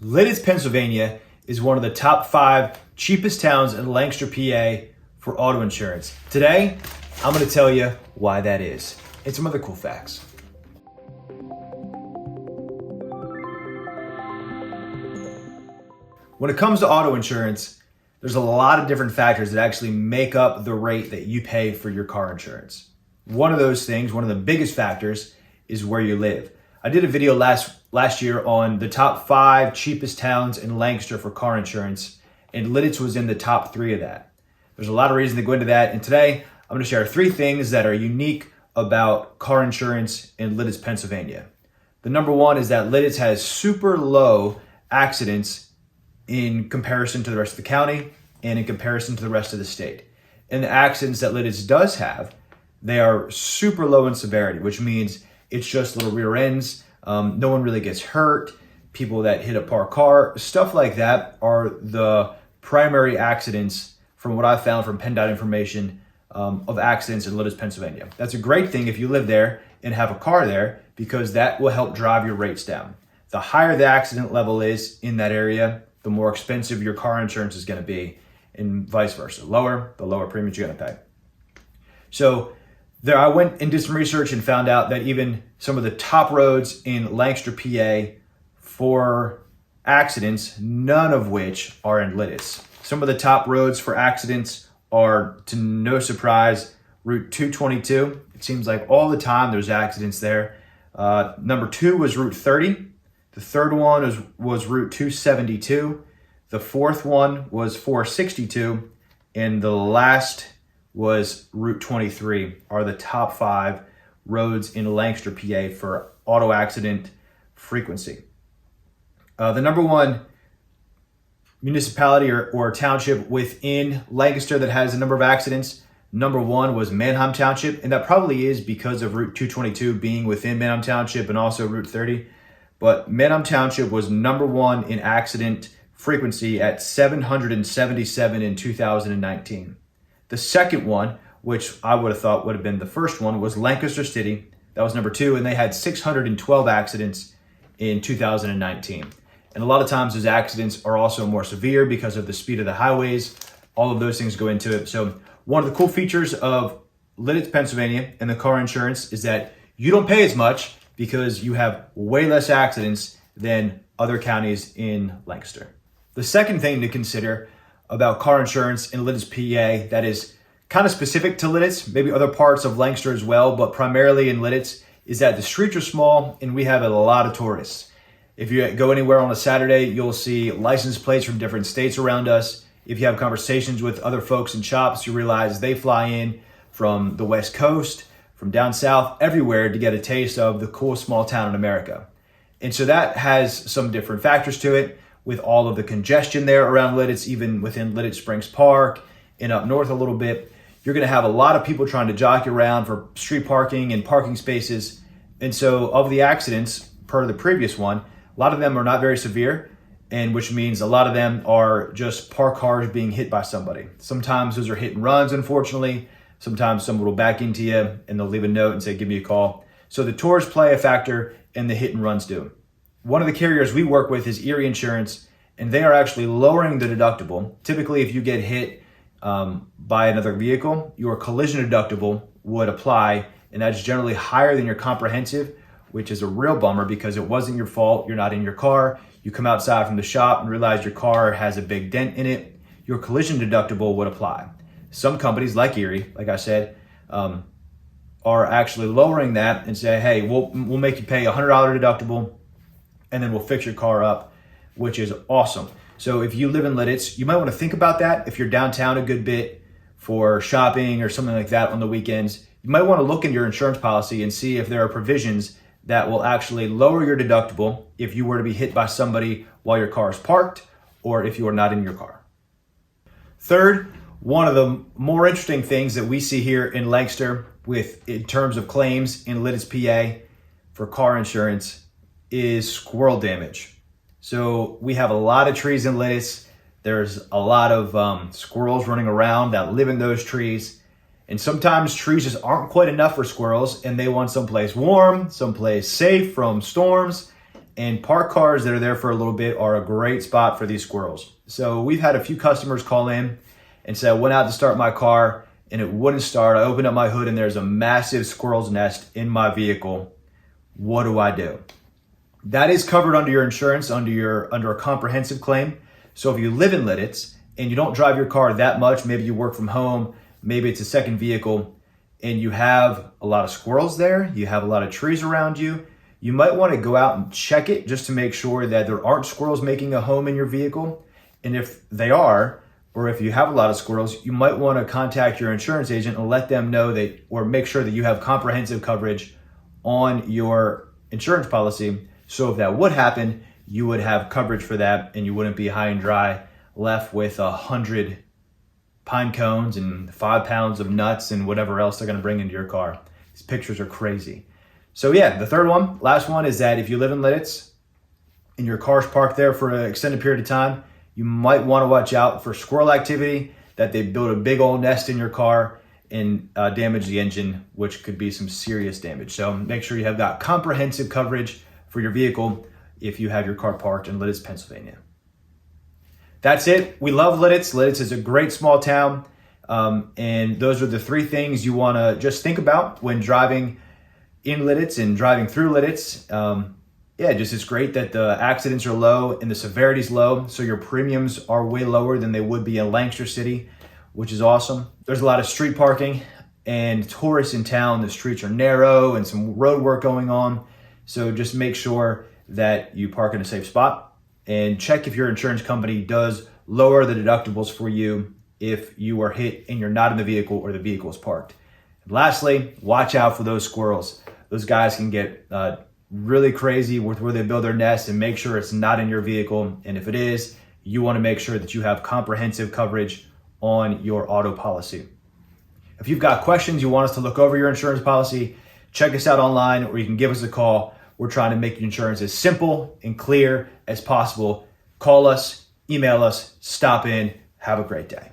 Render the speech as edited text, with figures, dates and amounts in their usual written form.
Lititz, Pennsylvania is one of the top 5 cheapest towns in Lancaster, PA for auto insurance. Today, I'm going to tell you why that is and some other cool facts. When it comes to auto insurance, there's a lot of different factors that actually make up the rate that you pay for your car insurance. One of those things, one of the biggest factors, is where you live. I did a video last year on the top 5 cheapest towns in Lancaster for car insurance, and Lititz was in the top 3 of that. There's a lot of reasons to go into that, and today I'm going to share 3 things that are unique about car insurance in Lititz, Pennsylvania. The number 1 is that Lititz has super low accidents in comparison to the rest of the county and in comparison to the rest of the state. And the accidents that Lititz does have, they are super low in severity, which means it's just little rear ends. No one really gets hurt. People that hit a parked car, stuff like that are the primary accidents from what I found from PennDOT information of accidents in Lititz, Pennsylvania. That's a great thing if you live there and have a car there, because that will help drive your rates down. The higher the accident level is in that area, the more expensive your car insurance is going to be, and vice versa. The lower premiums you're going to pay. So there, I went and did some research and found out that even some of the top roads in Lancaster, PA for accidents, none of which are in Lititz. Some of the top roads for accidents are, to no surprise, Route 222. It seems like all the time there's accidents there. Number 2 was Route 30. The third one was Route 272. The fourth one was 462. And the last was Route 23, are the top 5 roads in Lancaster, PA for auto accident frequency. The number 1 municipality or township within Lancaster that has a number of accidents, number 1 was Manheim Township, and that probably is because of Route 222 being within Manheim Township and also Route 30. But Manheim Township was number 1 in accident frequency at 777 in 2019. The second one, which I would have thought would have been the first one, was Lancaster City. That was number 2, and they had 612 accidents in 2019. And a lot of times those accidents are also more severe because of the speed of the highways. All of those things go into it. So one of the cool features of Lititz, Pennsylvania and the car insurance is that you don't pay as much because you have way less accidents than other counties in Lancaster. The second thing to consider about car insurance in Lititz, PA, that is kind of specific to Lititz, maybe other parts of Lancaster as well, but primarily in Lititz, is that the streets are small and we have a lot of tourists. If you go anywhere on a Saturday, you'll see license plates from different states around us. If you have conversations with other folks in shops, you realize they fly in from the West Coast, from down south, everywhere to get a taste of the cool small town in America. And so that has some different factors to it, with all of the congestion there around Lititz, even within Lititz Springs Park and up north a little bit. You're going to have a lot of people trying to jockey around for street parking and parking spaces. And so of the accidents, per the previous one, a lot of them are not very severe, and which means a lot of them are just parked cars being hit by somebody. Sometimes those are hit and runs, unfortunately. Sometimes someone will back into you and they'll leave a note and say, give me a call. So the tours play a factor and the hit and runs do. One of the carriers we work with is Erie Insurance, and they are actually lowering the deductible. Typically, if you get hit by another vehicle, your collision deductible would apply, and that's generally higher than your comprehensive, which is a real bummer because it wasn't your fault. You're not in your car. You come outside from the shop and realize your car has a big dent in it. Your collision deductible would apply. Some companies like Erie, like I said, are actually lowering that and say, hey, we'll make you pay a $100 deductible, and then we'll fix your car up, which is awesome. So if you live in Lititz, you might want to think about that. If you're downtown a good bit for shopping or something like that on the weekends, you might want to look in your insurance policy and see if there are provisions that will actually lower your deductible if you were to be hit by somebody while your car is parked or if you are not in your car. Third, one of the more interesting things that we see here in Lancaster in terms of claims in Lititz, PA for car insurance is squirrel damage. So we have a lot of trees in Lititz. There's a lot of squirrels running around that live in those trees. And sometimes trees just aren't quite enough for squirrels and they want someplace warm, someplace safe from storms. And parked cars that are there for a little bit are a great spot for these squirrels. So we've had a few customers call in and say, I went out to start my car and it wouldn't start. I opened up my hood and there's a massive squirrel's nest in my vehicle. What do I do? That is covered under your insurance, under a comprehensive claim. So if you live in Lititz and you don't drive your car that much, maybe you work from home, maybe it's a second vehicle, and you have a lot of squirrels there, you have a lot of trees around you, you might want to go out and check it just to make sure that there aren't squirrels making a home in your vehicle. And if they are, or if you have a lot of squirrels, you might want to contact your insurance agent and let them know that, or make sure that you have comprehensive coverage on your insurance policy. So if that would happen, you would have coverage for that and you wouldn't be high and dry left with 100 pine cones and 5 pounds of nuts and whatever else they're going to bring into your car. These pictures are crazy. So yeah, the last one is that if you live in Lititz and your car's parked there for an extended period of time, you might want to watch out for squirrel activity, that they build a big old nest in your car and damage the engine, which could be some serious damage. So make sure you have got comprehensive coverage for your vehicle if you have your car parked in Lititz, Pennsylvania. That's it. We love Lititz. Lititz is a great small town. And those are the 3 things you want to just think about when driving in Lititz and driving through Lititz. It's great that the accidents are low and the severity is low. So your premiums are way lower than they would be in Lancaster City, which is awesome. There's a lot of street parking and tourists in town. The streets are narrow and some road work going on. So just make sure that you park in a safe spot and check if your insurance company does lower the deductibles for you if you are hit and you're not in the vehicle or the vehicle is parked. And lastly, watch out for those squirrels. Those guys can get really crazy with where they build their nests, and make sure it's not in your vehicle. And if it is, you want to make sure that you have comprehensive coverage on your auto policy. If you've got questions, you want us to look over your insurance policy, check us out online, or you can give us a call. We're trying to make your insurance as simple and clear as possible. Call us, email us, stop in. Have a great day.